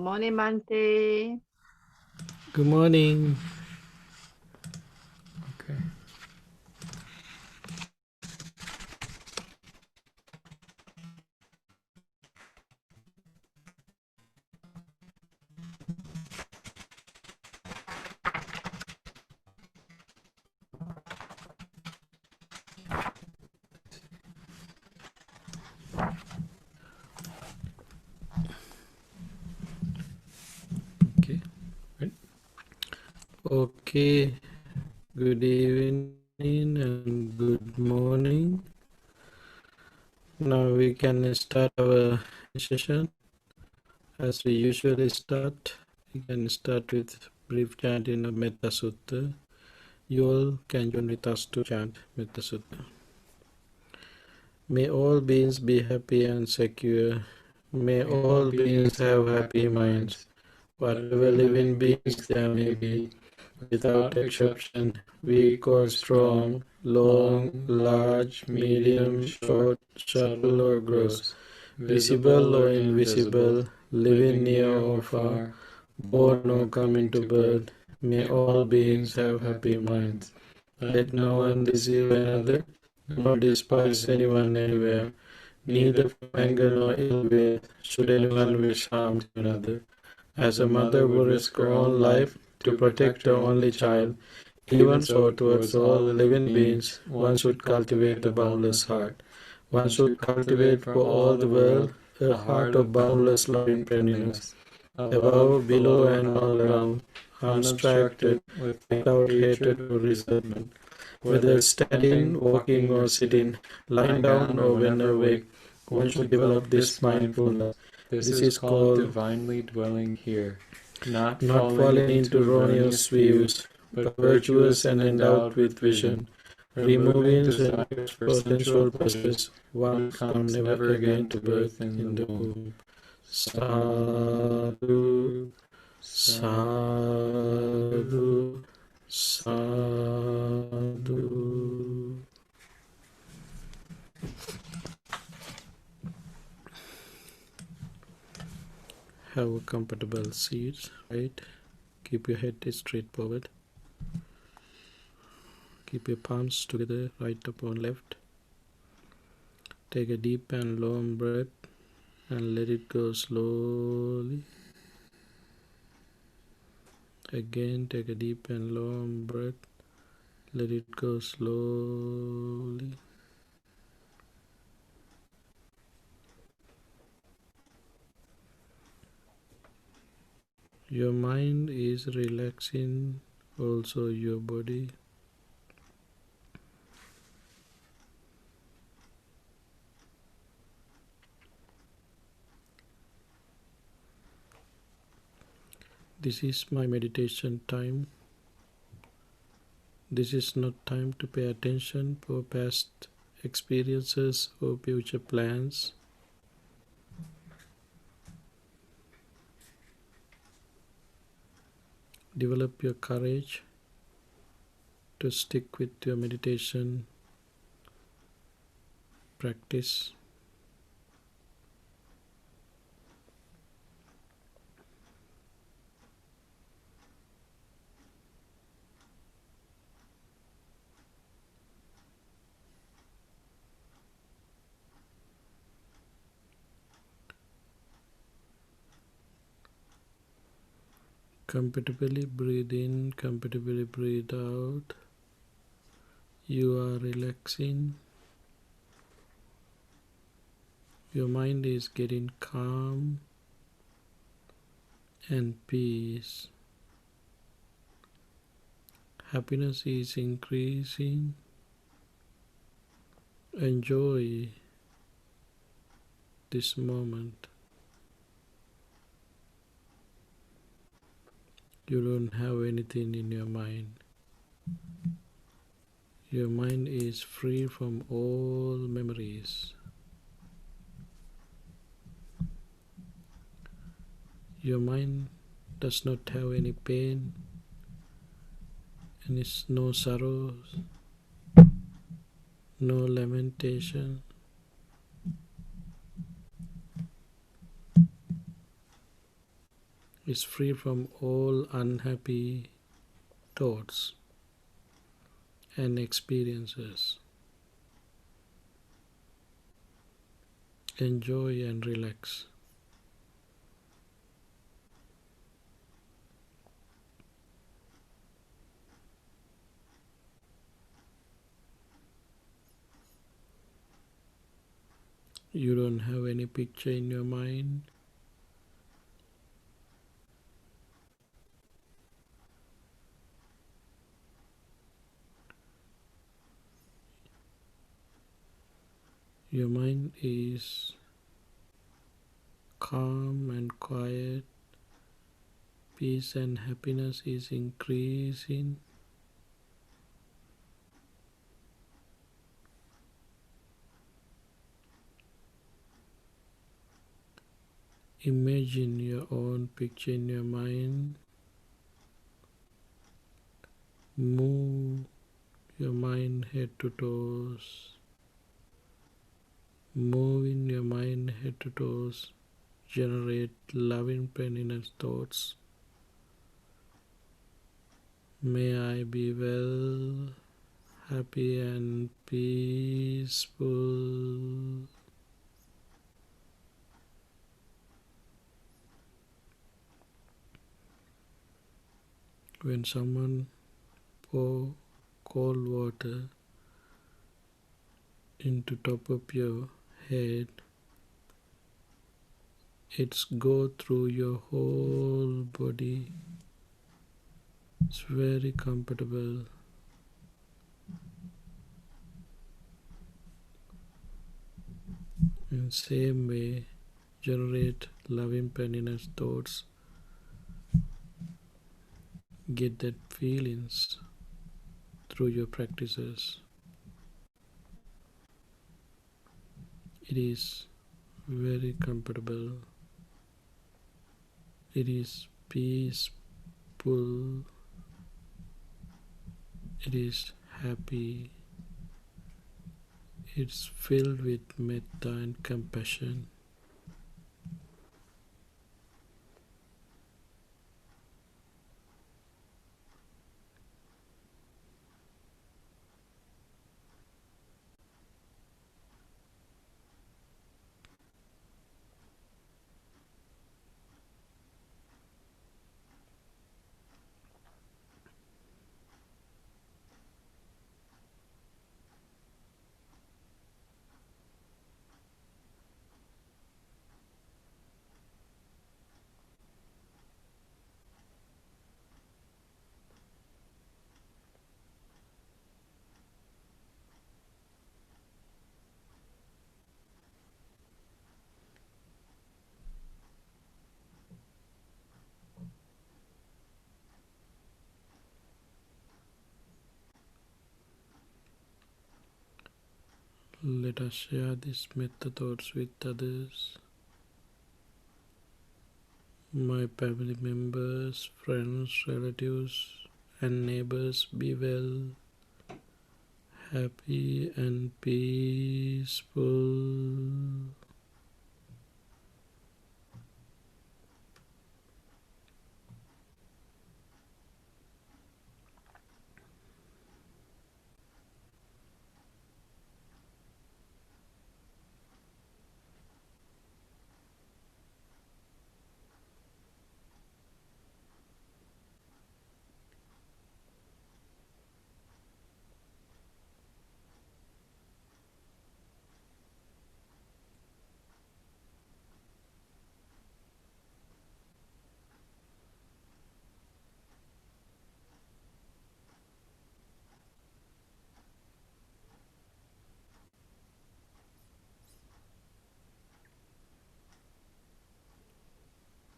morning, Bhante. Good morning. Okay. Okay. Right. Okay. Good evening and good morning. Now we can start our session as we usually start. We can start with brief chanting of Metta Sutta. You all can join with us to chant Metta Sutta. May all beings be happy and secure. May all beings have happy minds. Whatever living beings there may be, without exception, weak or strong, long, large, medium, short, subtle or gross, visible or invisible, living near or far, born or coming to birth, may all beings have happy minds. Let no one deceive another, nor despise anyone anywhere, neither from anger nor ill will should anyone wish harm to another. As a mother would risk her own life to protect her only child, even so towards all living beings, one should cultivate a boundless heart. One should cultivate for all the world a heart of boundless loving friendliness, above, below, and all around, unobstructed, without hatred or resentment. Whether standing, walking, or sitting, lying down, or when awake, one should develop this mindfulness. This is called divinely dwelling here, not falling into erroneous views, but virtuous and endowed with vision, removing desires for sensual pleasures. One comes never again to birth in the womb. Sadhu, sadhu, sadhu. Have a comfortable seat, right? Keep your head straight forward. Keep your palms together, right upon left. Take a deep and long breath and let it go slowly. Again, take a deep and long breath. Let it go slowly. Your mind is relaxing, also your body. This is my meditation time. This is not time to pay attention for past experiences or future plans. Develop your courage to stick with your meditation practice. Comfortably breathe in, comfortably breathe out. You are relaxing. Your mind is getting calm and peace. Happiness is increasing. Enjoy this moment. You don't have anything in your mind. Your mind is free from all memories. Your mind does not have any pain, and no sorrows, no lamentation. is free from all unhappy thoughts and experiences. Enjoy and relax. You don't have any picture in your mind. Your mind is calm and quiet. Peace and happiness is increasing. Imagine your own picture in your mind. Move your mind head to toes. Moving your mind head to toes. Generate loving friendliness thoughts. May I be well, happy and peaceful. When someone pour cold water into top of your head, it's go through your whole body. It's very comfortable. In same way, generate loving friendliness thoughts. Get that feelings through your practices. It is very comfortable. It is peaceful. It is happy. It's filled with metta and compassion. Let us share these metta thoughts with others. My family members, friends, relatives, and neighbors be well, happy, and peaceful.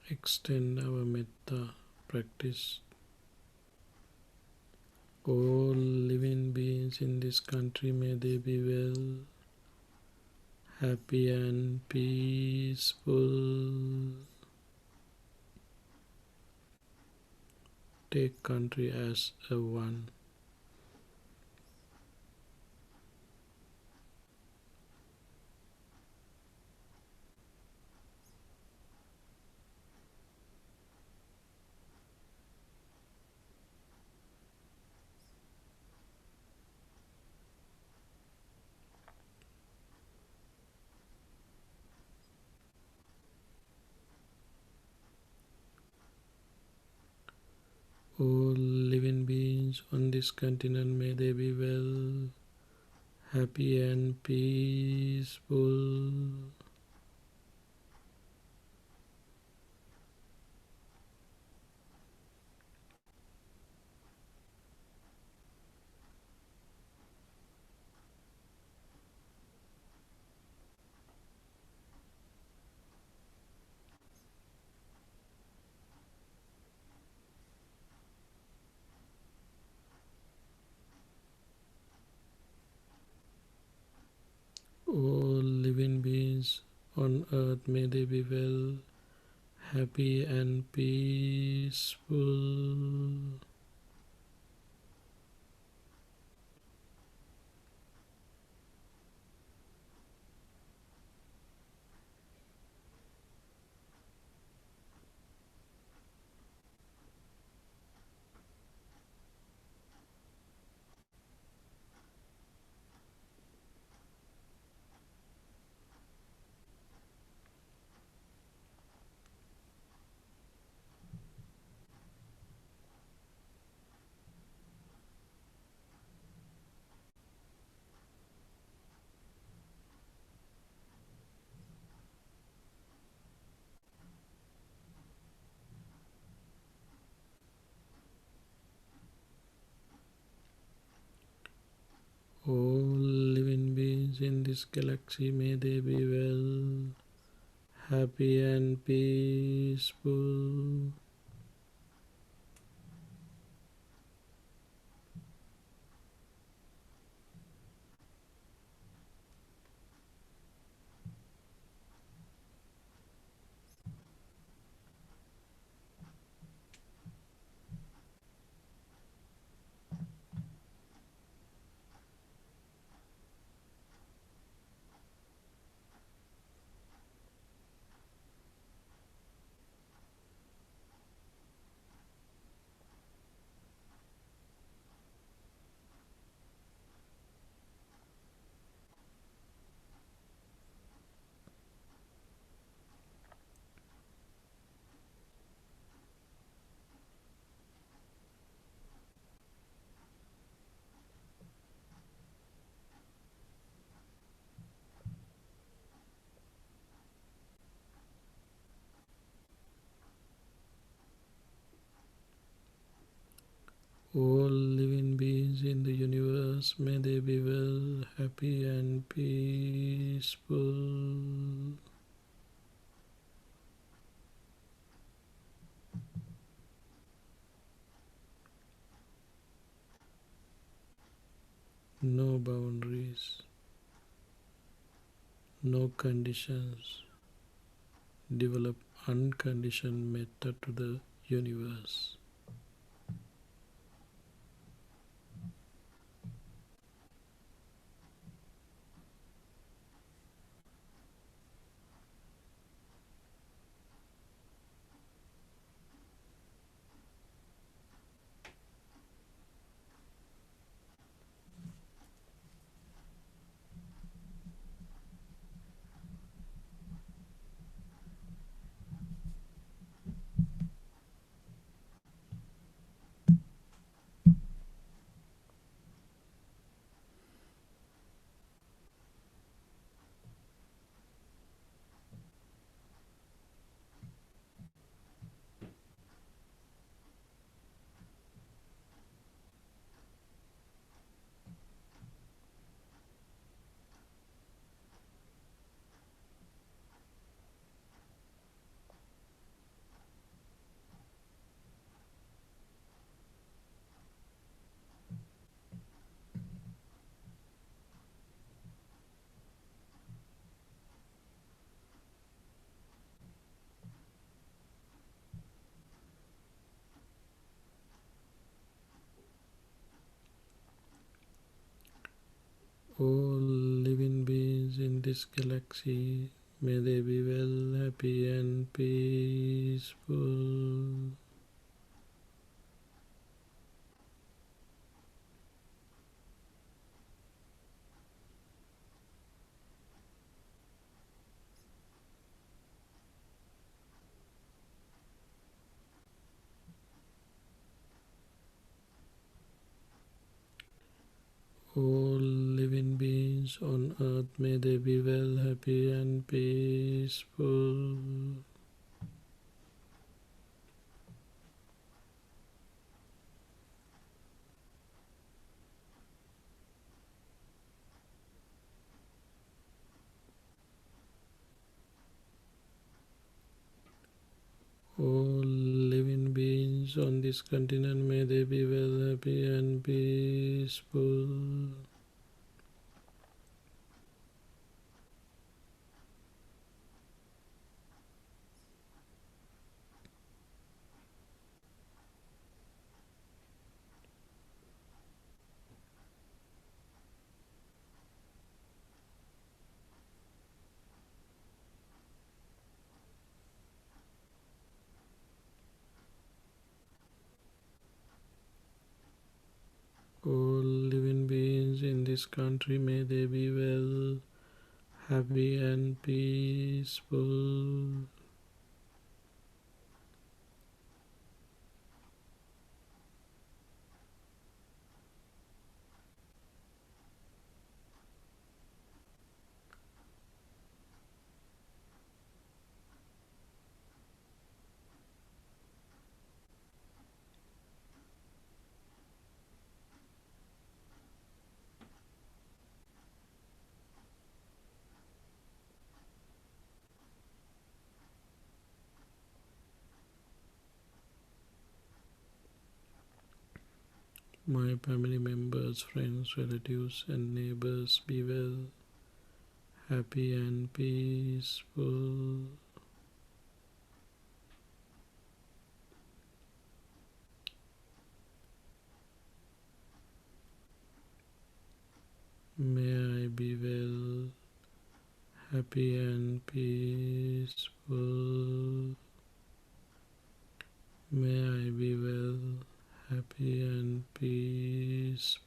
Extend our metta practice. All living beings in this country, may they be well, happy, and peaceful. Take country as a one. All living beings on this continent, may they be well, happy and peaceful. All living beings on earth, may they be well, happy and peaceful. All living beings in this galaxy, may they be well, happy and peaceful. All living beings in the universe, may they be well, happy and peaceful. No boundaries, no conditions. Develop unconditioned metta to the universe. All living beings in this galaxy, may they be well, happy and peaceful. All living beings on earth, may they be well, happy, and peaceful. All living beings on this continent, may they be well, happy, and peaceful. All living beings in this country, may they be well, happy, and peaceful. My family members, friends, relatives, and neighbors be well, happy, and peaceful. May I be well, happy, and peaceful. May I be well, happy, and peaceful.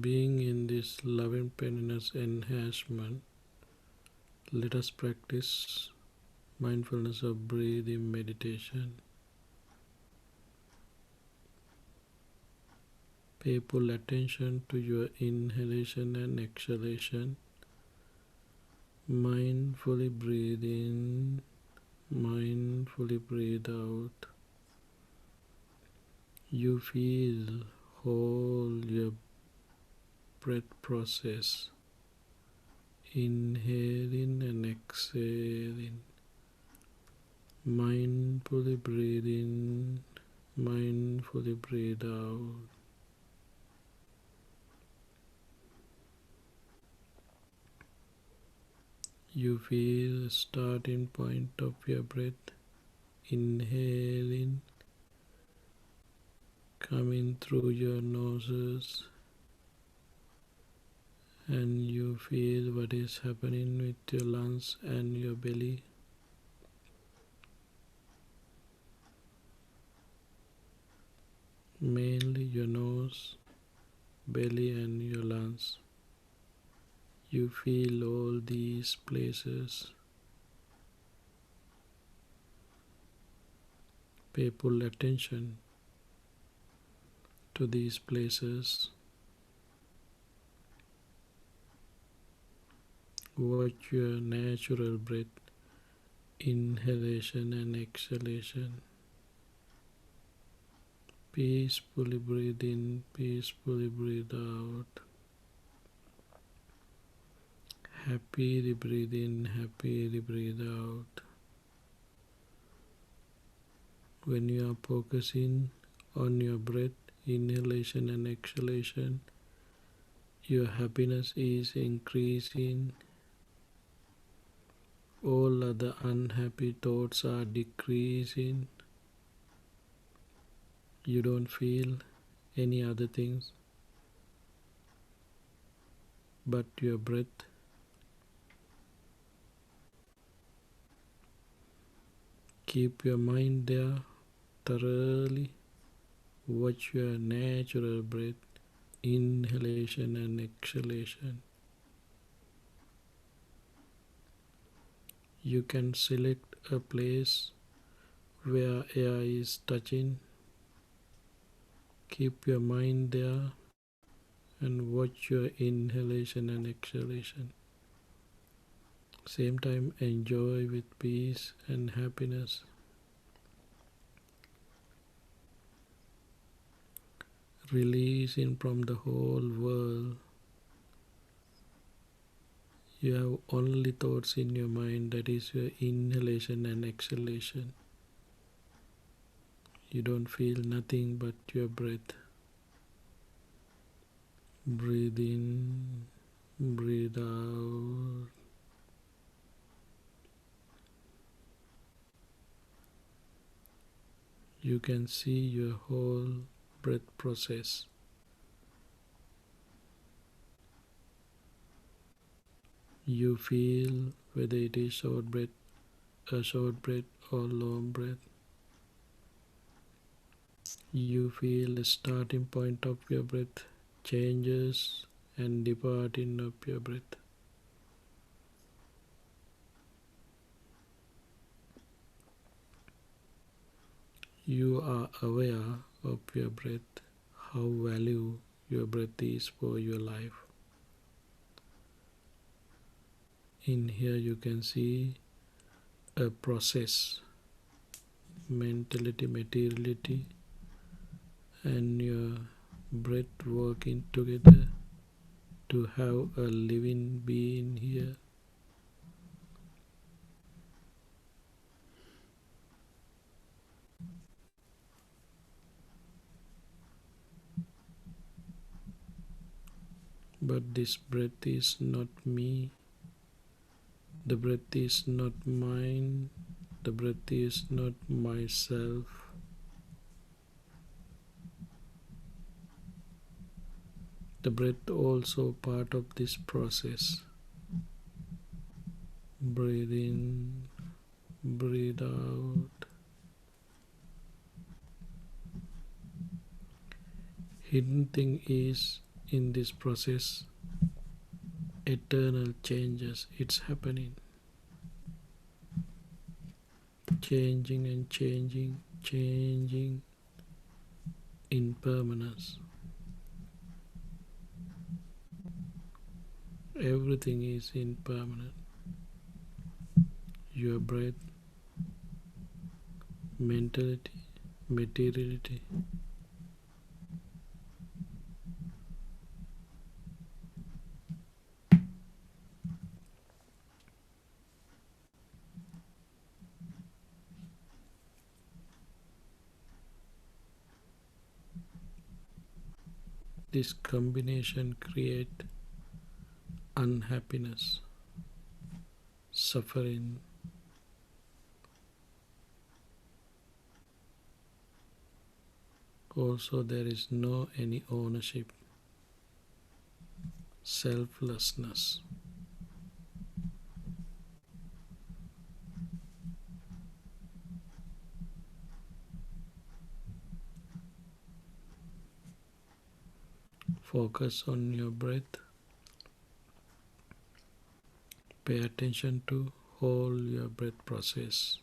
Being in this loving kindness enhancement, let us practice mindfulness of breathing meditation. Pay full attention to your inhalation and exhalation. Mindfully breathe in, mindfully breathe out. You feel whole your breath process, inhaling and exhaling. Mindfully breathe in, mindfully breathe out. You feel the starting point of your breath, inhaling, coming through your noses, and you feel what is happening with your lungs and your belly. Mainly your nose, belly, and your lungs. You feel all these places. Pay full attention to these places. Watch your natural breath, inhalation and exhalation. Peacefully breathe in, peacefully breathe out. Happily breathe in, happily breathe out. When you are focusing on your breath, inhalation and exhalation, your happiness is increasing. all other unhappy thoughts are decreasing, you don't feel any other things but your breath. Keep your mind there thoroughly. Watch your natural breath, inhalation and exhalation. You can select a place where air is touching. Keep your mind there and watch your inhalation and exhalation. Same time, enjoy with peace and happiness. Releasing from the whole world. You have only thoughts in your mind, that is your inhalation and exhalation. You don't feel nothing but your breath. Breathe in, breathe out. You can see your whole breath process. You feel whether it is a short breath or long breath. You feel the starting point of your breath changes and departing of your breath. You are aware of your breath, how value your breath is for your life. In here you can see a process, mentality, materiality, and your breath working together to have a living being here. But this breath is not me. The breath is not mine. The breath is not myself. The breath also part of this process. Breathe in, breathe out. Hidden thing is in this process, eternal changes. It's happening. Changing and changing, changing, impermanence. Everything is impermanent. Your breath, mentality, materiality. This combination create unhappiness, suffering. Also there is no any ownership, selflessness. Focus on your breath. Pay attention to whole your breath process.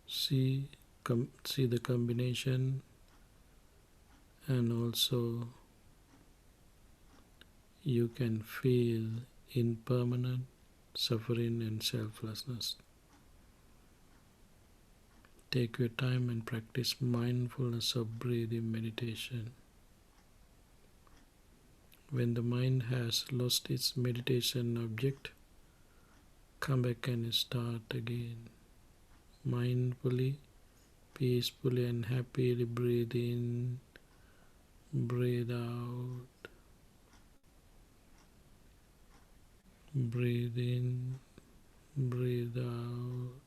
See the combination, and also you can feel impermanent suffering and selflessness. Take your time and practice mindfulness of breathing meditation. When the mind has lost its meditation object, come back and start again. Mindfully, peacefully and happily breathe in, Breathe out. Breathe in. Breathe out.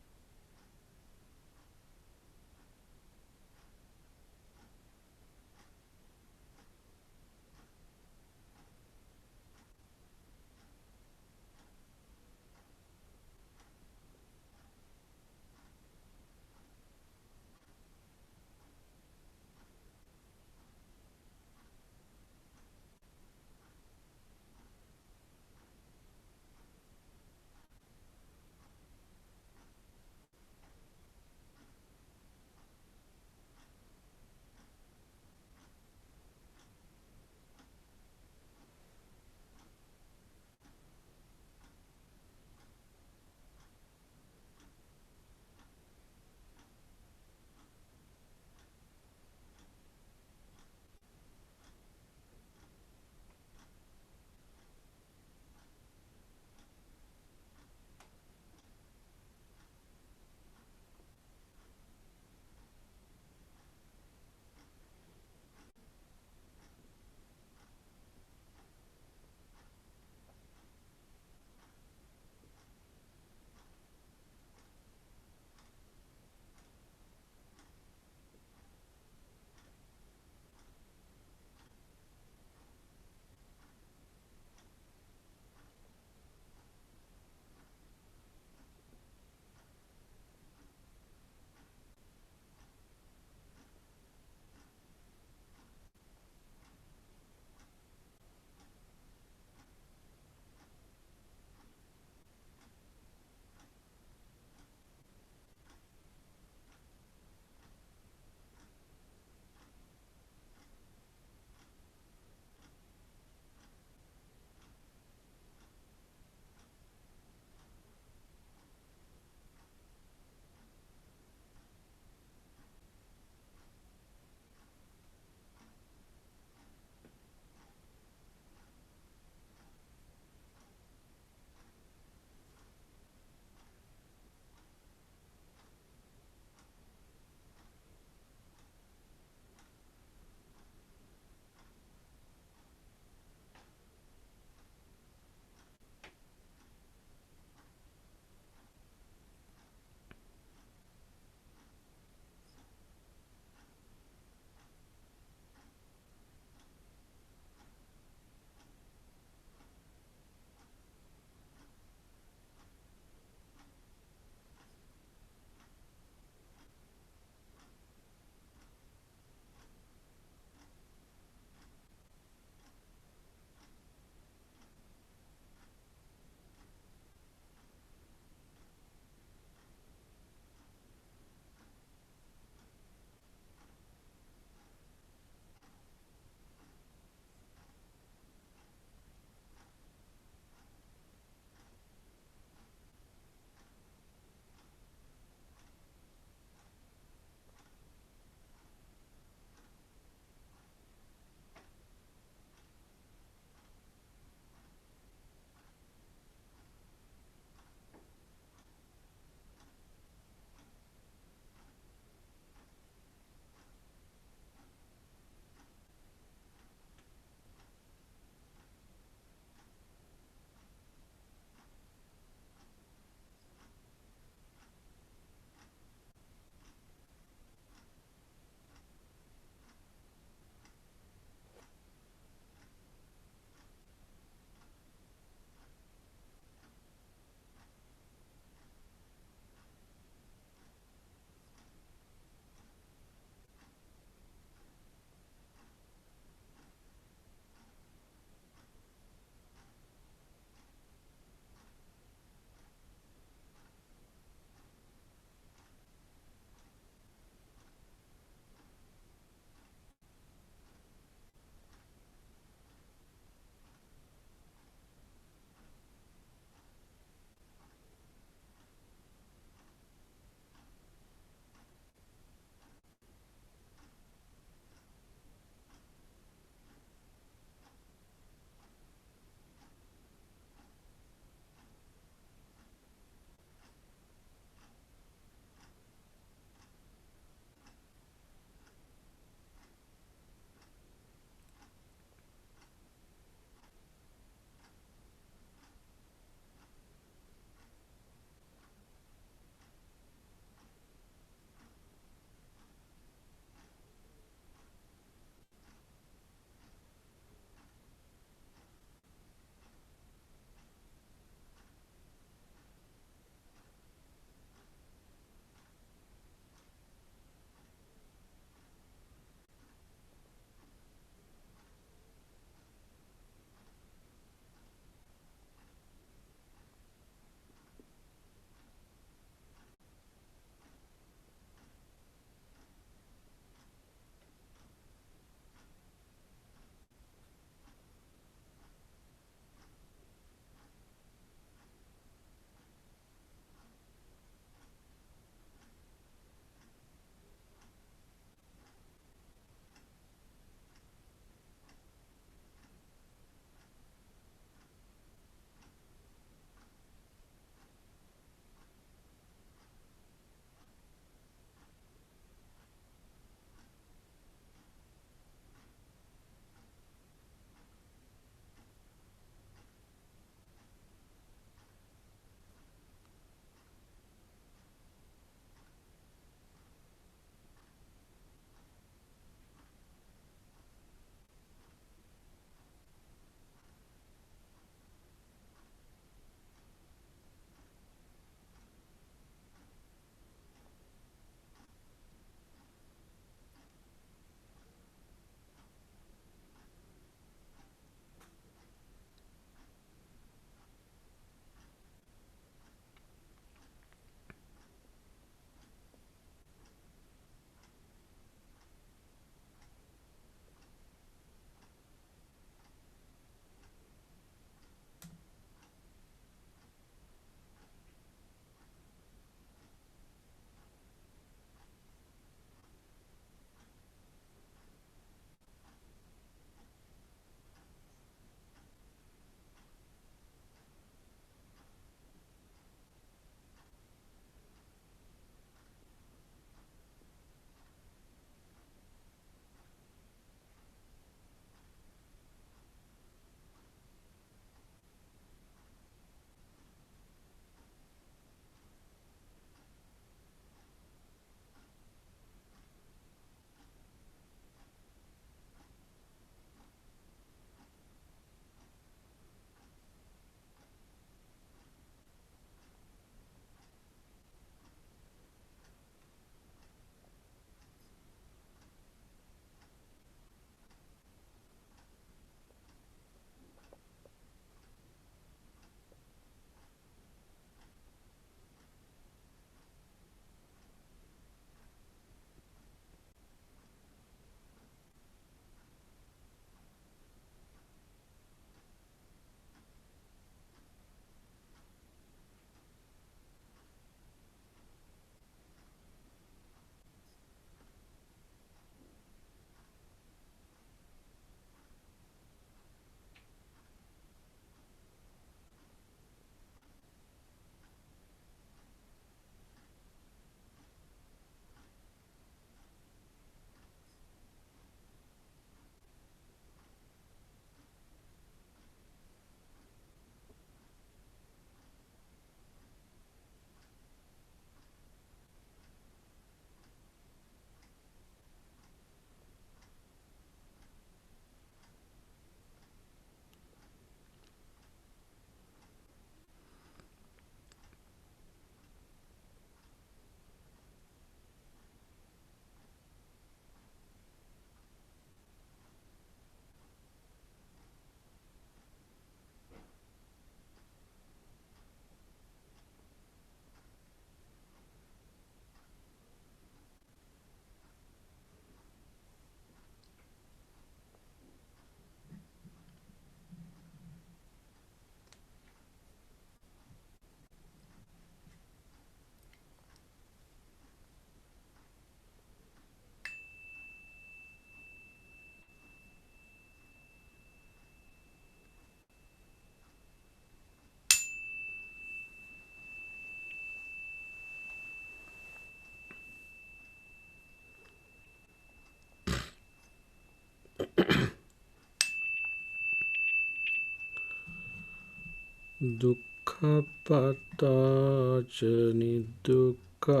Dukkhapattaca nidukkha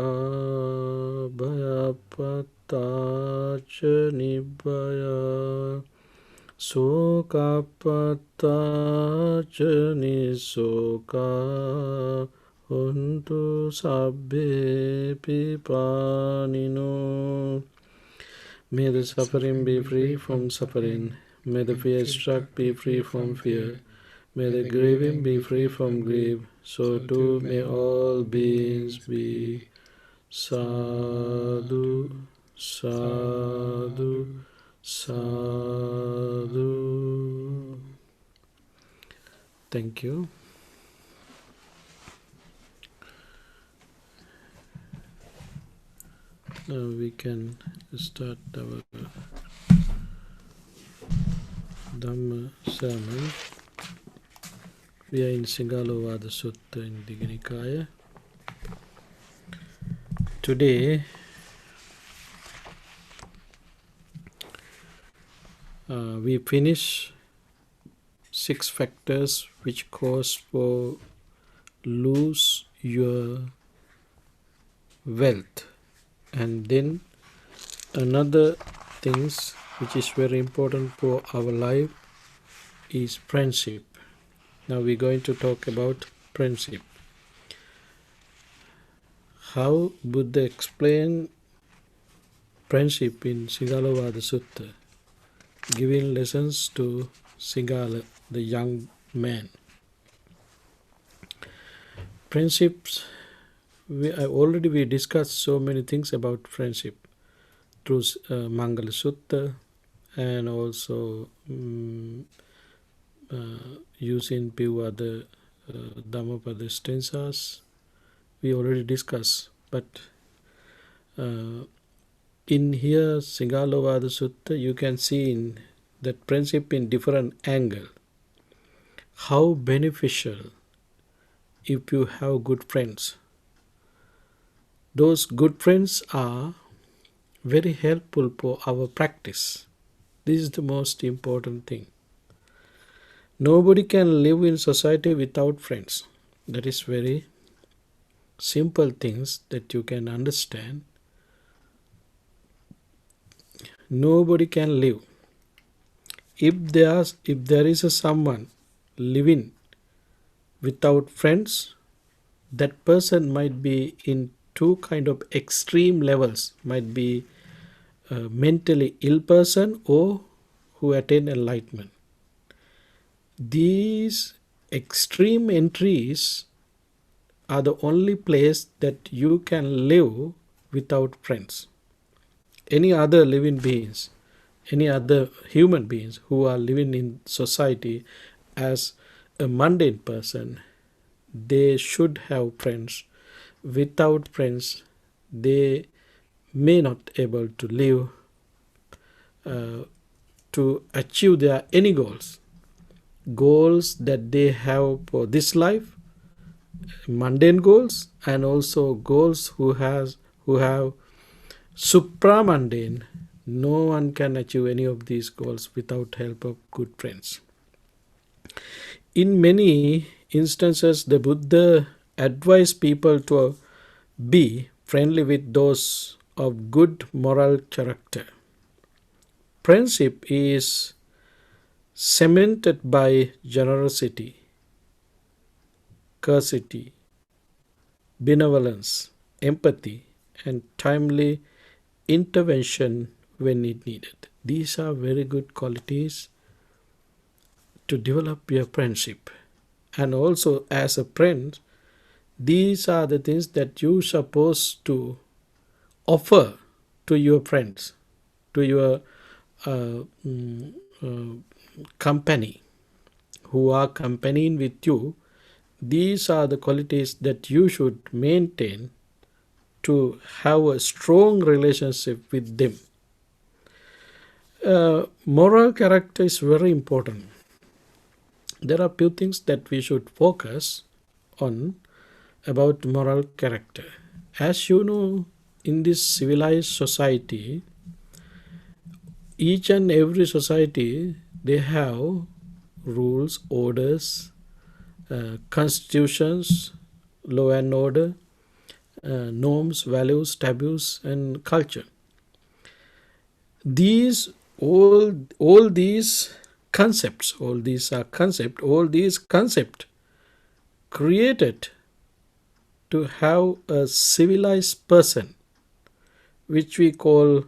bhayapattaca nibbaya sokapattaca nisoka hontu sabbe pipanino. May the suffering be free from suffering. May the fear struck be free from fear. May the grieving be free from grief. So too may all beings be. Sadhu, sadhu, sadhu. Thank you. Now we can start our Dhamma sermon. We are in Singalovada Sutta in Digha Nikaya. Today we finish 6 factors which cause for lose your wealth, and then another things which is very important for our life is friendship. Now we're going to talk about friendship. How Buddha explained friendship in Singalovada Sutta, giving lessons to Singala, the young man. Friendships, we discussed so many things about friendship through Mangala Sutta, and also using few other Dhammapada stanzas. We already discussed, but in here Singalovada Sutta you can see in that friendship in different angle. How beneficial if you have good friends. Those good friends are very helpful for our practice. This is the most important thing. Nobody can live in society without friends. That is very simple things that you can understand. Nobody can live. If there is someone living without friends, that person might be in 2 kind of extreme levels. Might be a mentally ill person or who attain enlightenment. These extreme entries are the only place that you can live without friends. Any other living beings, any other human beings who are living in society as a mundane person, they should have friends. Without friends, they may not able to live, to achieve their any goals that they have for this life, mundane goals, and also goals who have supramundane. No one can achieve any of these goals without help of good friends. In many instances, the Buddha advised people to be friendly with those of good moral character. Friendship is cemented by generosity, courtesy, benevolence, empathy, and timely intervention when it needed. These are very good qualities to develop your friendship. And also as a friend, these are the things that you're supposed to offer to your friends, to your company who are accompanying with you. These are the qualities that you should maintain to have a strong relationship with them. Moral character is very important. There are few things that we should focus on about moral character. As you know, in this civilized society, each and every society, they have rules, orders, constitutions, law and order, norms, values, taboos, and culture. These all these concepts, all these concepts created to have a civilized person, which we call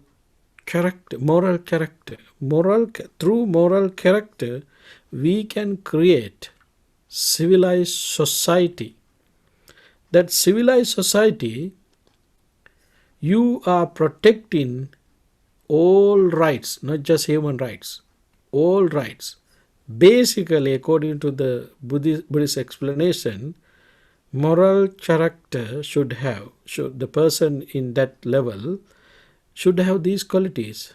character, moral character. Through moral character, we can create civilized society. That civilized society, you are protecting all rights, not just human rights, all rights. Basically, according to the Buddhist explanation, moral character should the person in that level should have these qualities: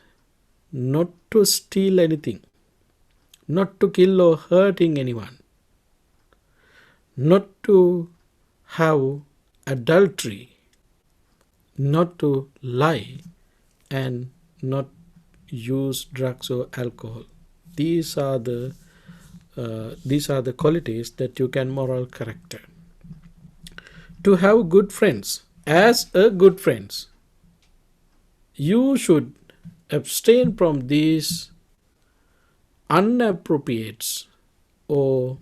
not to steal anything, not to kill or hurting anyone, not to have adultery, not to lie, and not use drugs or alcohol. These are the qualities that you can moral character. To have good friends, as a good friends, you should abstain from these inappropriate or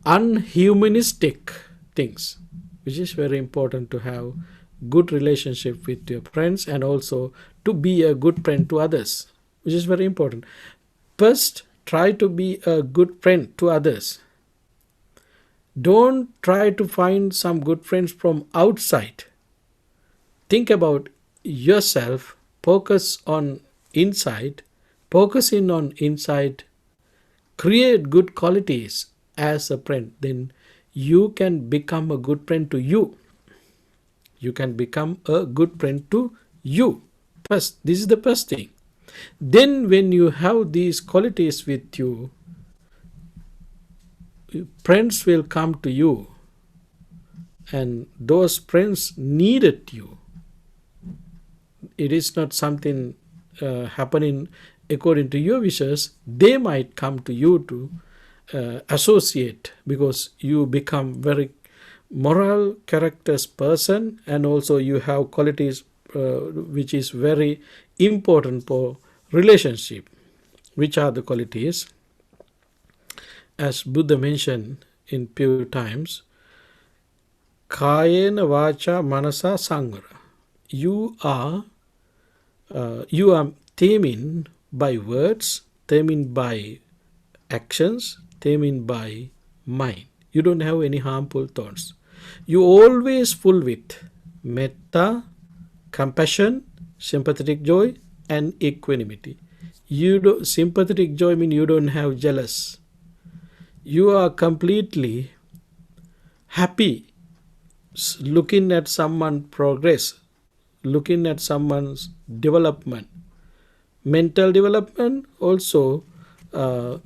unhumanistic things, which is very important to have good relationship with your friends, and also to be a good friend to others, which is very important. First, try to be a good friend to others. Don't try to find some good friends from outside. Think about yourself, focus on inside, create good qualities as a friend. Then you can become a good friend to you. You can become a good friend to you. First, this is the first thing. Then when you have these qualities with you, friends will come to you, and those friends needed you. It is not something happening according to your wishes. They might come to you to associate, because you become very moral characters person, and also you have qualities which is very important for relationship. Which are the qualities? As Buddha mentioned in few times, Kayena Vacha Manasa Sangara. You are taming by words, taming by actions, taming by mind. You don't have any harmful thoughts. You always full with metta, compassion, sympathetic joy, and equanimity. Sympathetic joy means you don't have jealous. You are completely happy looking at someone's progress, looking at someone's development, mental development, also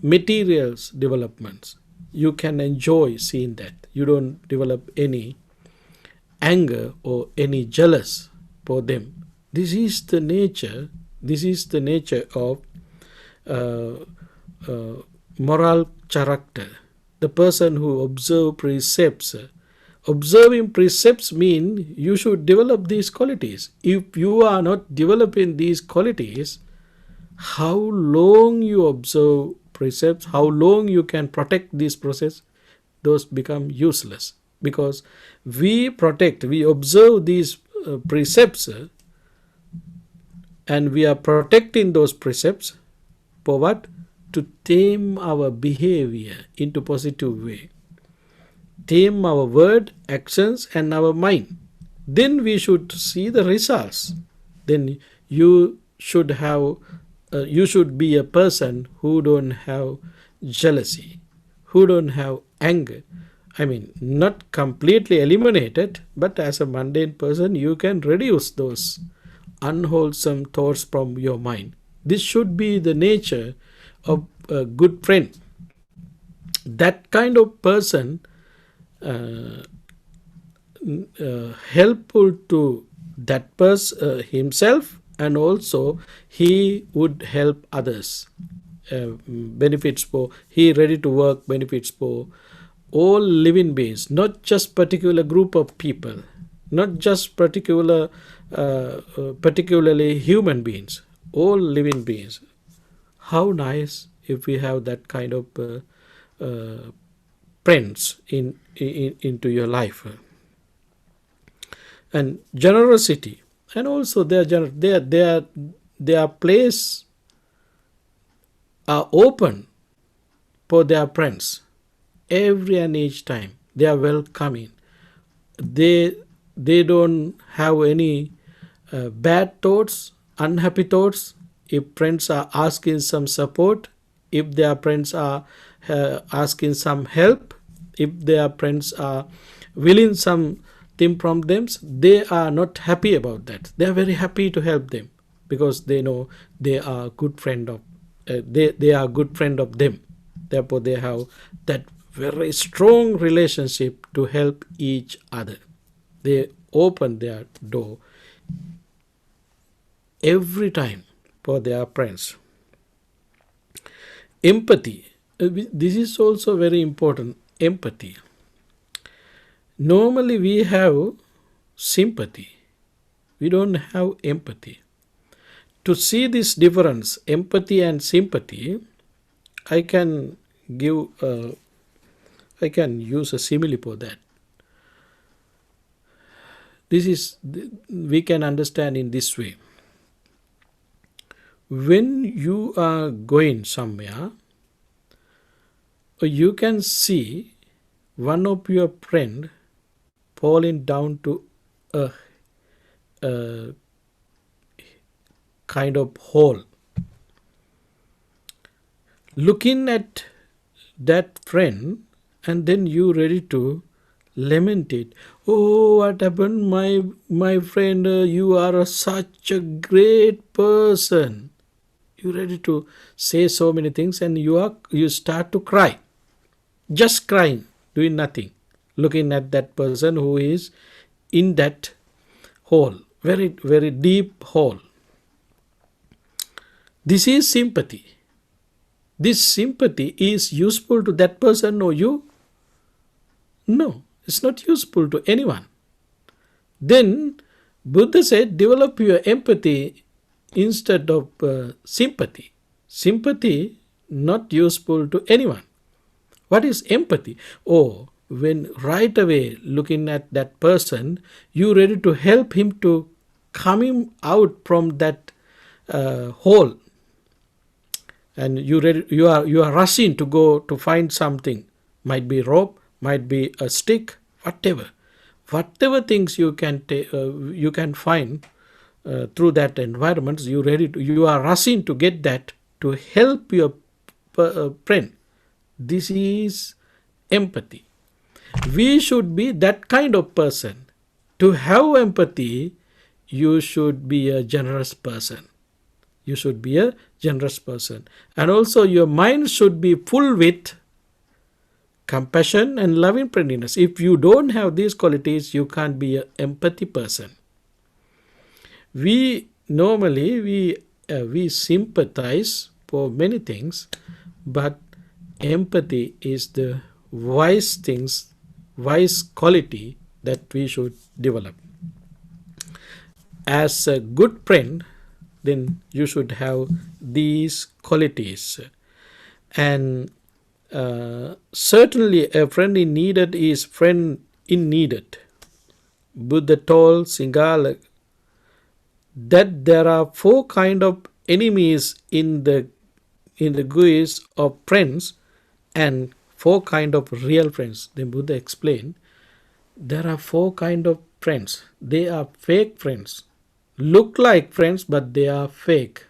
materials developments. You can enjoy seeing that. You don't develop any anger or any jealous for them. This is the nature of moral character. The person who observe precepts. Observing precepts mean you should develop these qualities. If you are not developing these qualities, how long you observe precepts, how long you can protect this process, those become useless. Because we observe these precepts, and we are protecting those precepts for what? To tame our behavior into positive way. Tame our word, actions, and our mind. Then we should see the results. Then you should be a person who don't have jealousy, who don't have anger. I mean, not completely eliminated, but as a mundane person, you can reduce those unwholesome thoughts from your mind. This should be the nature of a good friend. That kind of person helpful to that person himself, and also he would help others. benefits for, he ready to work benefits for all living beings, not just particular group of people, not just particularly human beings, all living beings. How nice if we have that kind of friends into your life. And generosity, and also their place are open for their friends every and each time. They are welcoming. They don't have any bad thoughts, unhappy thoughts. If friends are asking some support, if their friends are asking some help, if their friends are willing something from them, they are not happy about that. They are very happy to help them because they know they are good friend of they are good friend of them. Therefore, they have that very strong relationship to help each other. They open their door every time for their friends. Empathy. This is also very important. Empathy. Normally we have sympathy. We don't have empathy. To see this difference, empathy and sympathy, I can use a simile for that. We can understand in this way. When you are going somewhere, you can see one of your friend falling down to a kind of hole. Looking at that friend, and then you ready to lament it. Oh, what happened, my friend? You are such a great person. You ready to say so many things, and you start to cry, just crying, doing nothing, looking at that person who is in that hole, very very deep hole. This is sympathy. This sympathy is useful to that person or you? No, it's not useful to anyone. Then Buddha said, develop your empathy instead of sympathy. Sympathy not useful to anyone. What is empathy? Oh, when right away looking at that person, you ready to help him to coming out from that hole, and you are rushing to go to find something. Might be rope, might be a stick, whatever things you can find through that environment. You are rushing to get that to help your friend. This is empathy. We should be that kind of person. To have empathy, you should be a generous person. You should be a generous person. And also your mind should be full with compassion and loving friendliness. If you don't have these qualities, you can't be an empathy person. We normally we sympathize for many things, but empathy is the wise quality that we should develop. As a good friend, then you should have these qualities. And certainly a friend in needed is friend in needed. Buddha told Singhala that there are 4 kind of enemies in the guise of friends, and 4 kind of real friends. Then Buddha explained there are 4 kind of friends. They are fake friends. Look like friends, but they are fake.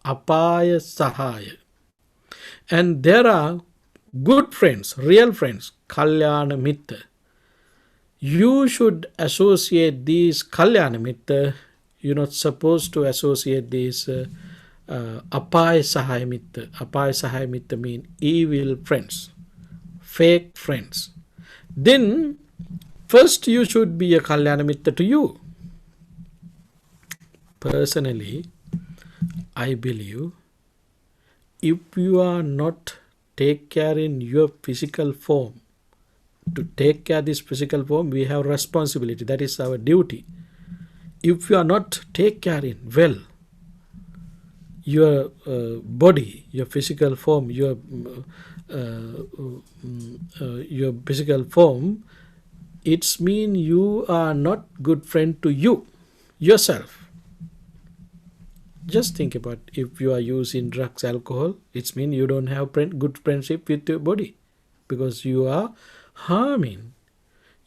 Apaya Sahaya. And there are good friends, real friends, Kalyana Mitta. You should associate these Kalyana Mitta. You're not supposed to associate these Apaya Sahaya Mitta. Apaya Sahaya Mitta means evil friends, fake friends. Then first you should be a Kalyana Mitta to you. Personally, I believe if you are not take care in your physical form, to take care this physical form, we have responsibility. That is our duty. If you are not take care in well your body, your physical form, your physical form, it's mean you are not good friend to yourself. Just think about, if you are using drugs, alcohol, it's mean you don't have good friendship with your body, because you are harming,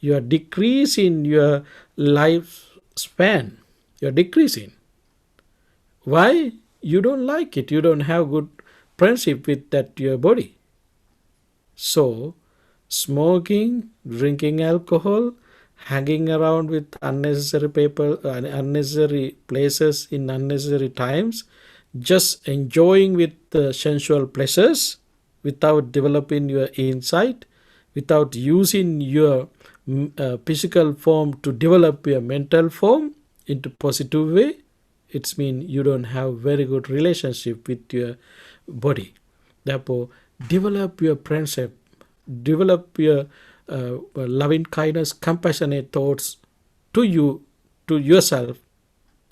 you are decreasing your lifespan, you are decreasing. Why? You don't like it, you don't have good friendship with that your body. So smoking, drinking alcohol, hanging around with unnecessary people, unnecessary places in unnecessary times, just enjoying with sensual pleasures without developing your insight, without using your physical form to develop your mental form into positive way, it's mean you don't have very good relationship with your body. Therefore, develop your friendship, develop your loving kindness, compassionate thoughts to yourself,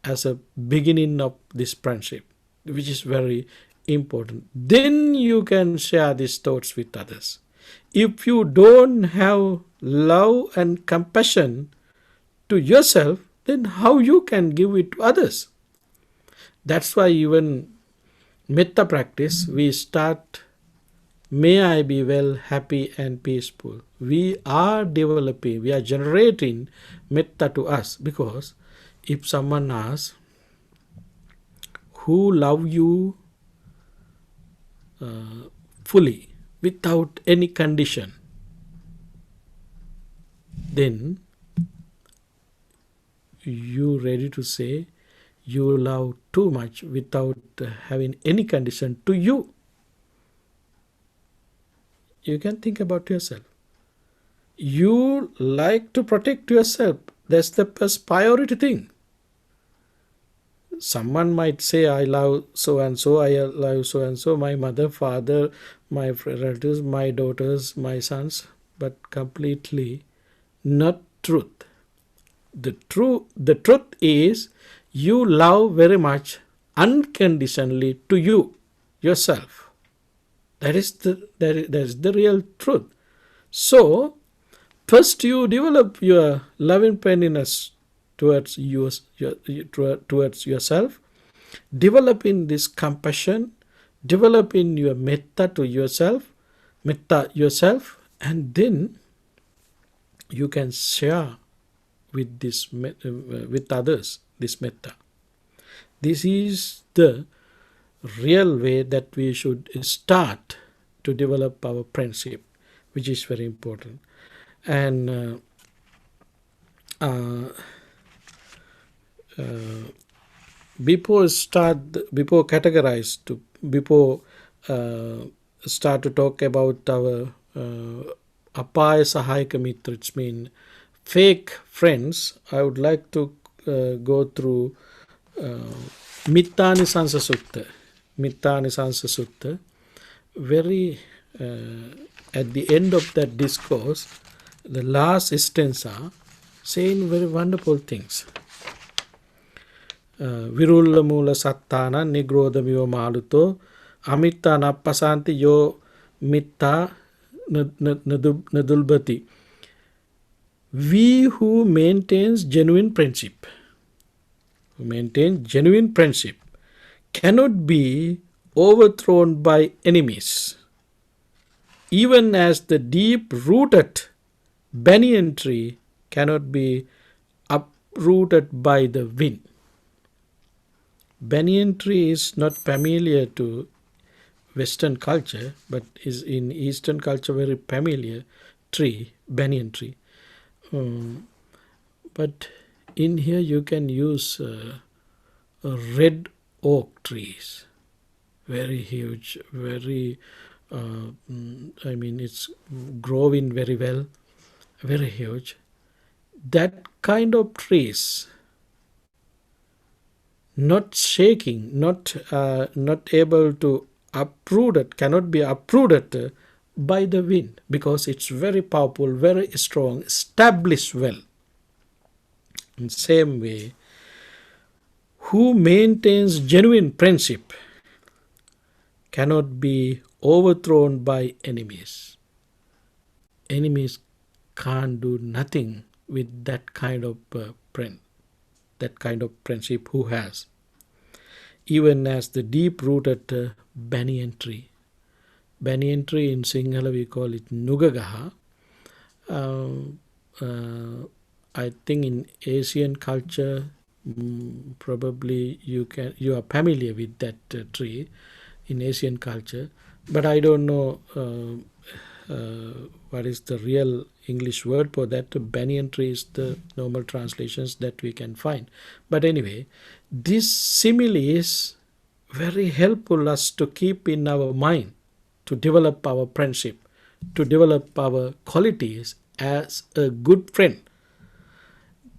as a beginning of this friendship, which is very important. Then you can share these thoughts with others. If you don't have love and compassion to yourself, then how you can give it to others? That's why even metta practice, we start, may I be well, happy and peaceful. We are developing, we are generating metta to us, because if someone asks, who love you fully, without any condition, then you ready to say you love too much without having any condition to you. You can think about yourself. You like to protect yourself. That's the first priority thing. Someone might say, I love so and so, I love so and so, my mother, father, my relatives, my daughters, my sons, but completely not truth. The truth is, you love very much unconditionally to yourself. That is the real truth. So first you develop your loving kindness towards towards yourself, developing this compassion, developing your metta to yourself, and then you can share with with others this metta. This is the real way that we should start to develop our friendship, which is very important. And before start to talk about our apaya sahayaka mitra, which means fake friends, I would like to go through Mittanisansa Sutta. Very at the end of that discourse, the last stanza saying very wonderful things. Virulla mula sattana nigrodamiva maluto amitta nappasanti yo mitta nadulbati. We who maintains genuine friendship, cannot be overthrown by enemies, even as the deep-rooted banyan tree cannot be uprooted by the wind. Banyan tree is not familiar to Western culture, but is in Eastern culture very familiar tree, banyan tree. But in here you can use red oak trees, very huge, very it's growing very well, very huge. That kind of trees, not shaking, not able to uprooted, cannot be uprooted by the wind, because it's very powerful, very strong, established well. In same way, who maintains genuine friendship cannot be overthrown by enemies. Enemies can't do nothing with that kind of friend, that kind of friendship who has. Even as the deep-rooted banyan tree. Banyan tree in Sinhala we call it Nugagaha. I think in Asian culture, probably you are familiar with that tree in Asian culture, but I don't know what is the real English word for that. Banyan tree is the normal translations that we can find. But anyway, this simile is very helpful us to keep in our mind, to develop our friendship, to develop our qualities as a good friend.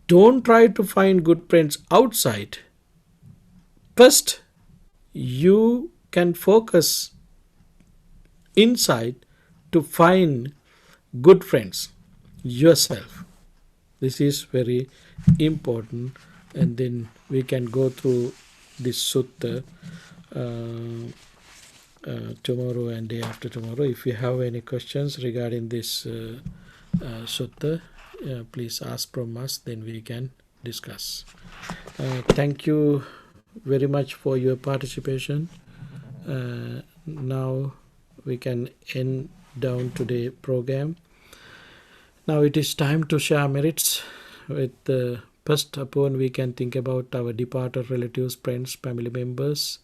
Don't try to find good friends outside. First, you can focus inside to find good friends yourself. This is very important, and then we can go through this sutta tomorrow and day after tomorrow. If you have any questions regarding this sutta, please ask from us, then we can discuss. Thank you very much for your participation. Now we can end down today's program. Now it is time to share merits with first upon we can think about our departed relatives, friends, family members.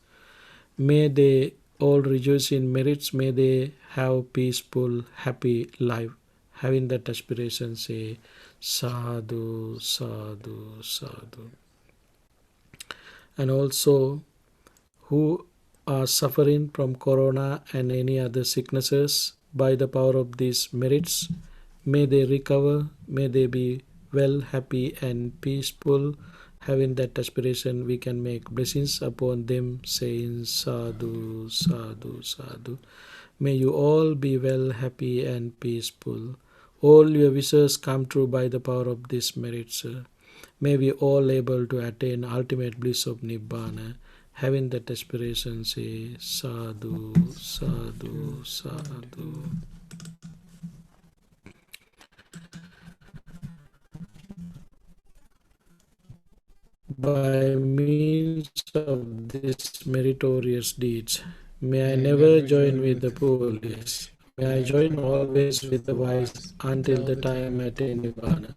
May they all rejoice in merits. May they have peaceful, happy life. Having that aspiration, say sadhu, sadhu, sadhu. And also who are suffering from corona and any other sicknesses, by the power of these merits, may they recover, may they be well, happy and peaceful. Having that aspiration, we can make blessings upon them, saying sadhu, sadhu, sadhu. May you all be well, happy and peaceful. All your wishes come true by the power of these merits. May we all able to attain ultimate bliss of Nibbana. Having that aspiration, say sadhu, sadhu, sadhu. By means of these meritorious deeds, may I never join with the foolish. May I join always with the wise until the time I attain Nibbana.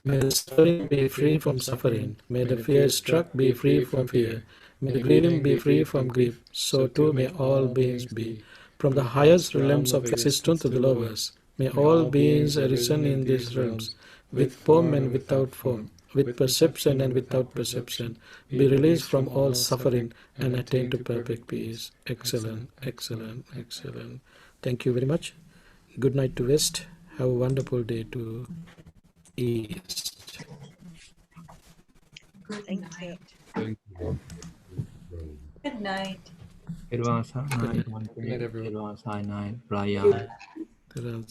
May the suffering be free from suffering. May the fear struck be free from fear. May the grieving be free from grief. So too may all beings be. From the highest realms of existence to the lowest, may all beings arisen in these realms, with form and without form, with perception and without perception, be released from all suffering and attain to perfect peace. Excellent, excellent, excellent. Thank you very much. Good night to West. Have a wonderful day to East. Thank you. Good night. It was Good night. night, Bhante. It was night, Raya. Good night.